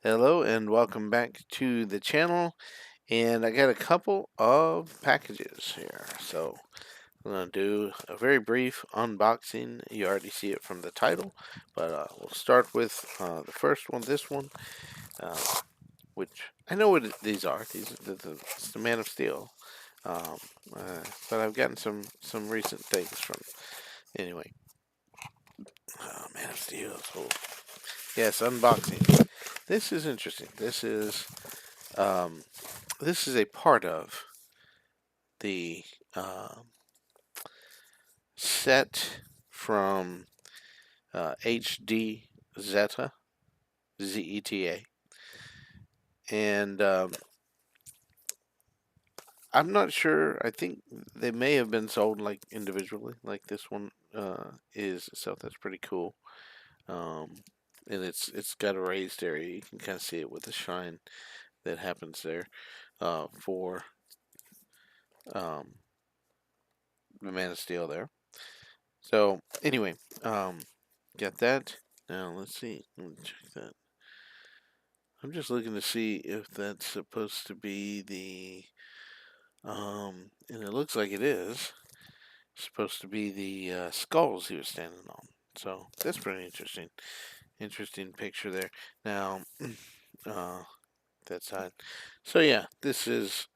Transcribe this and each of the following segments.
Hello and welcome back to the channel. And I got a couple of packages here. So I'm going to do a very brief unboxing. You already see it from the title, but we'll start with the first one, this one, uh, which I know what these are. It's the Man of Steel. Um, but I've gotten some recent things from. Anyway, Man of Steel. So, yes, unboxing. This is interesting. Um, this is a part of the uh, set from HD Zeta, Zeta, and I'm not sure. I think they may have been sold like individually, like this one is. So that's pretty cool. Um, and it's got a raised area. You can kind of see it with the shine that happens there for um, the Man of Steel there. So anyway, got that. Now let's see. Let me check that. I'm just looking to see if that's supposed to be and it looks like it is supposed to be the skulls he was standing on. So that's pretty interesting. Interesting picture there. Now, uh, that side. So yeah, this is,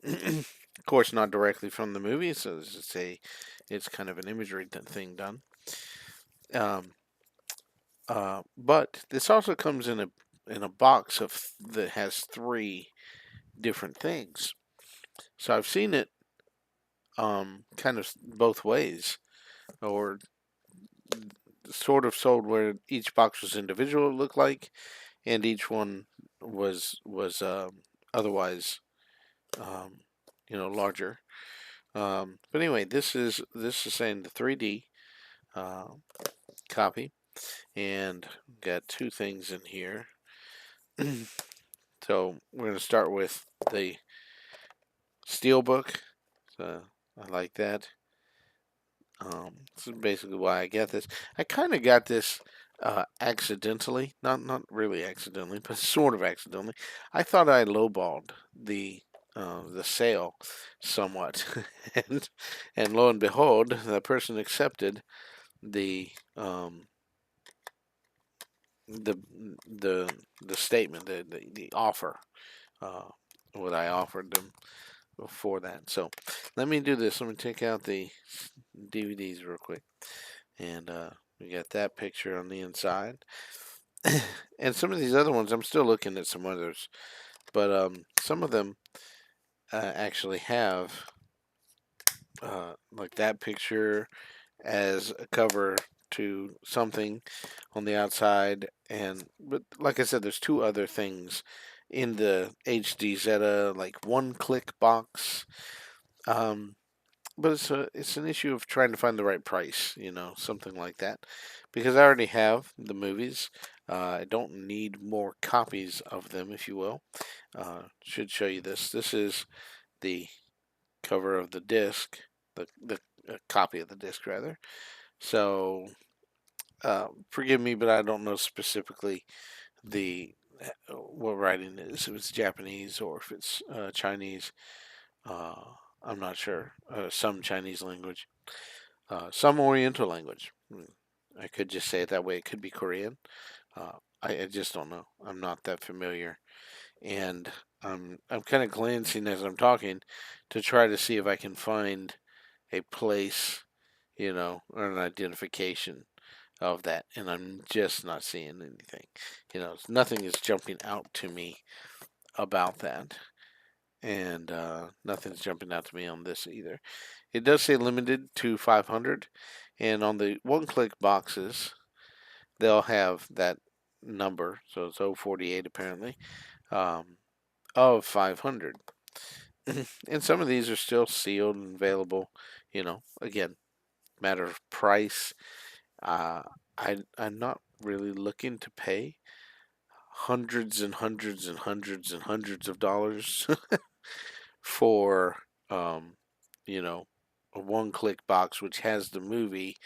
of course, not directly from the movie. So it's kind of an imagery thing done. Um, but this also comes in a box that has three different things. So I've seen it kind of both ways, or sort of sold where each box was individual, it looked like, and each one was otherwise, um, larger. But anyway, this is saying the 3D uh, copy, and got two things in here. So we're going to start with the Steelbook. So I like that. This is basically why I got this. I kind of got this accidentally, not really accidentally, but sort of accidentally. I thought I lowballed the sale somewhat, and and lo and behold, the person accepted the um, the the statement, the offer, uh, what I offered them before that. So let me do this. Let me take out the DVDs real quick. And we got that picture on the inside. And some of these other ones, I'm still looking at some others, but some of them actually have like that picture as a cover to something on the outside. And but like I said, there's two other things in the HD Zeta, like one click box. Um, but it's an issue of trying to find the right price, something like that, because I already have the movies. I don't need more copies of them, if you will. Should show you this. This is the cover of the disc, the copy of the disc rather. So forgive me, but I don't know specifically the what writing it is. If it's Japanese or if it's Chinese. Uh, I'm not sure. Some Chinese language. Some Oriental language. I could just say it that way. It could be Korean. I just don't know. I'm not that familiar, and I'm kind of glancing as I'm talking to try to see if I can find a place, or an identification of that, and I'm just not seeing anything. Nothing is jumping out to me about that, and nothing's jumping out to me on this either. It does say limited to 500, and on the one-click boxes, they'll have that number, so it's 048 apparently, um, of 500. And some of these are still sealed and available. Again, matter of price. Uh, I'm not really looking to pay hundreds and hundreds and hundreds and hundreds of dollars for you know a one-click box which has the movie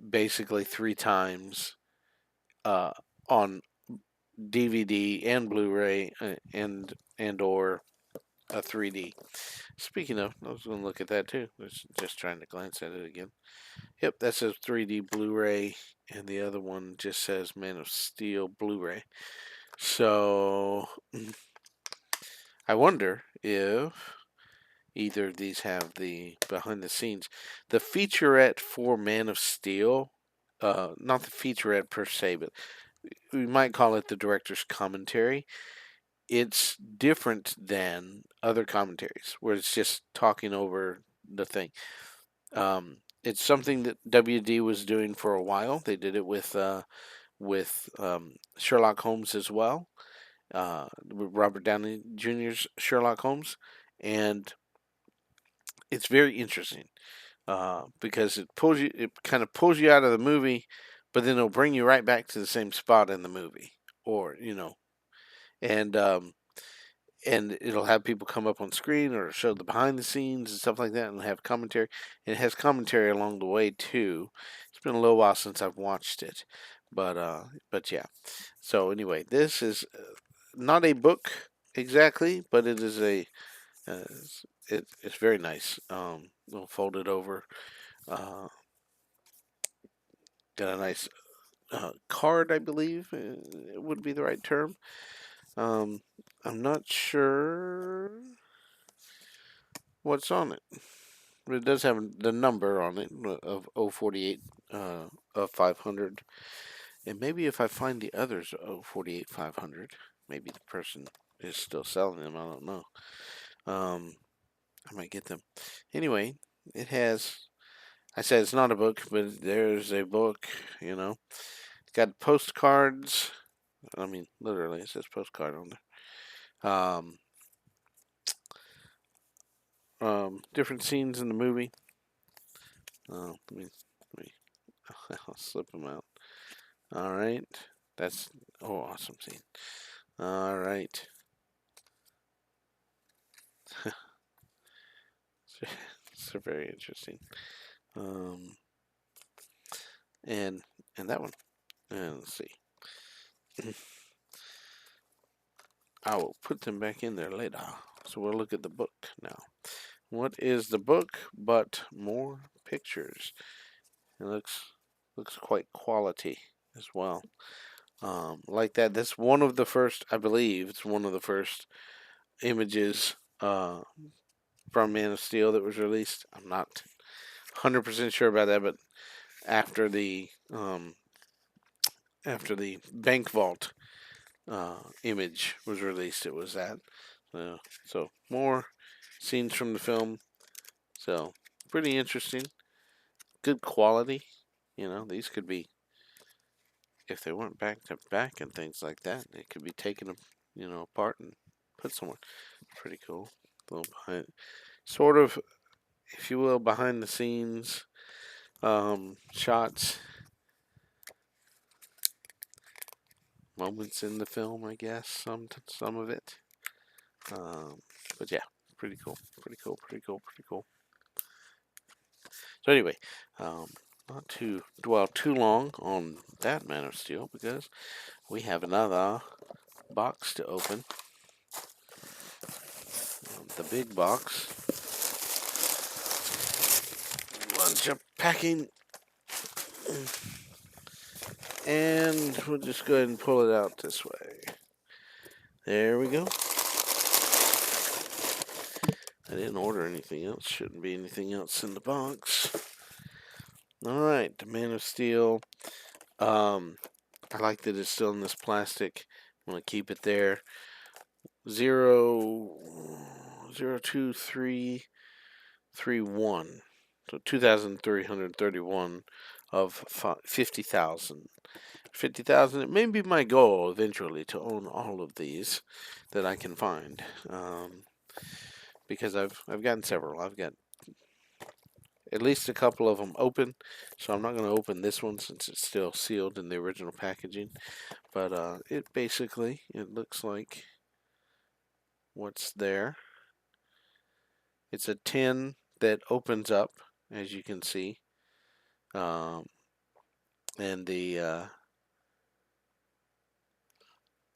basically three times uh, on DVD and Blu-ray and or a 3D. Speaking of, I was going to look at that too. I was just trying to glance at it again. Yep, that says 3D Blu-ray, and the other one just says Man of Steel Blu-ray. So I wonder if either of these have the behind the scenes. The featurette for Man of Steel, not the featurette per se, but we might call it the director's commentary. It's different than other commentaries where it's just talking over the thing. It's something that WD was doing for a while. They did it with Sherlock Holmes as well, with Robert Downey Jr.'s Sherlock Holmes, and it's very interesting because it kind of pulls you out of the movie, but then it'll bring you right back to the same spot in the movie, or and and it'll have people come up on screen or show the behind the scenes and stuff like that, and have commentary. And it has commentary along the way too. It's been a little while since I've watched it, but yeah. So anyway, this is not a book exactly, but it is a it's very nice. Little folded over. Got a nice card, I believe it would be the right term. I'm not sure what's on it, but it does have the number on it of 048 of 500. And maybe if I find the others 048 500, maybe the person is still selling them. I don't know. I might get them. Anyway, it has. I said it's not a book, but there's a book. It's got postcards. I mean, literally, it says postcard on there. Different scenes in the movie. Let me I'll slip them out. All right, that's awesome scene. All right, it's very interesting. Um, and that one. And let's see. I will put them back in there later. So we'll look at the book now. What is the book but more pictures? It looks quite quality as well. Like that. That's one of the first. I believe it's one of the first images from Man of Steel that was released. I'm not 100% sure about that, but after the bank vault image was released, it was that. So more scenes from the film. So pretty interesting. Good quality. These could be, if they weren't back to back and things like that, they could be taken apart and put somewhere. Pretty cool. A little behind, sort of, if you will, behind the scenes shots, moments in the film, I guess, some of it. But yeah, pretty cool. So anyway, not to dwell too long on that Man of Steel, because we have another box to open. The big box. Bunch of packing. And we'll just go ahead and pull it out this way. There we go. I didn't order anything else. Shouldn't be anything else in the box. Alright, the Man of Steel. I like that it's still in this plastic. I'm going to keep it there. 02331. So 2,331 of 50,000. 50,000. It may be my goal eventually to own all of these that I can find. Because I've gotten several. I've got at least a couple of them open, so I'm not going to open this one since it's still sealed in the original packaging. But it looks like what's there. It's a tin that opens up, as you can see, and the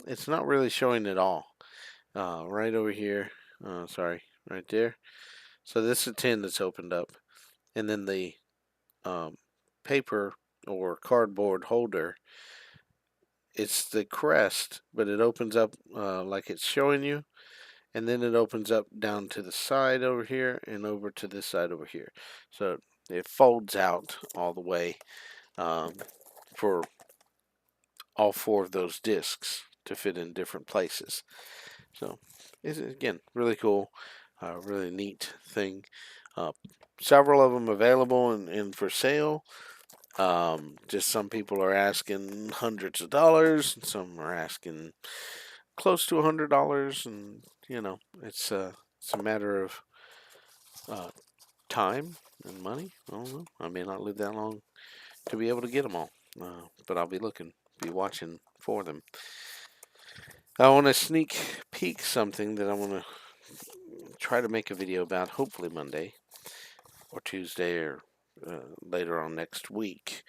it's not really showing at all. Right over here. Sorry, right there. So this is a tin that's opened up, and then the um, paper or cardboard holder. It's the crest, but it opens up like it's showing you, and then it opens up down to the side over here and over to this side over here. So it folds out all the way um, for all four of those discs to fit in different places. So it's, again, really cool, really neat thing. Uh, Several of them available and for sale. Just some people are asking hundreds of dollars, and some are asking close to $100, and it's a matter of uh, time and money. I don't know. I may not live that long to be able to get them all, but I'll be looking, be watching for them. I want to sneak peek something that I want to try to make a video about, hopefully Monday or Tuesday or later on next week.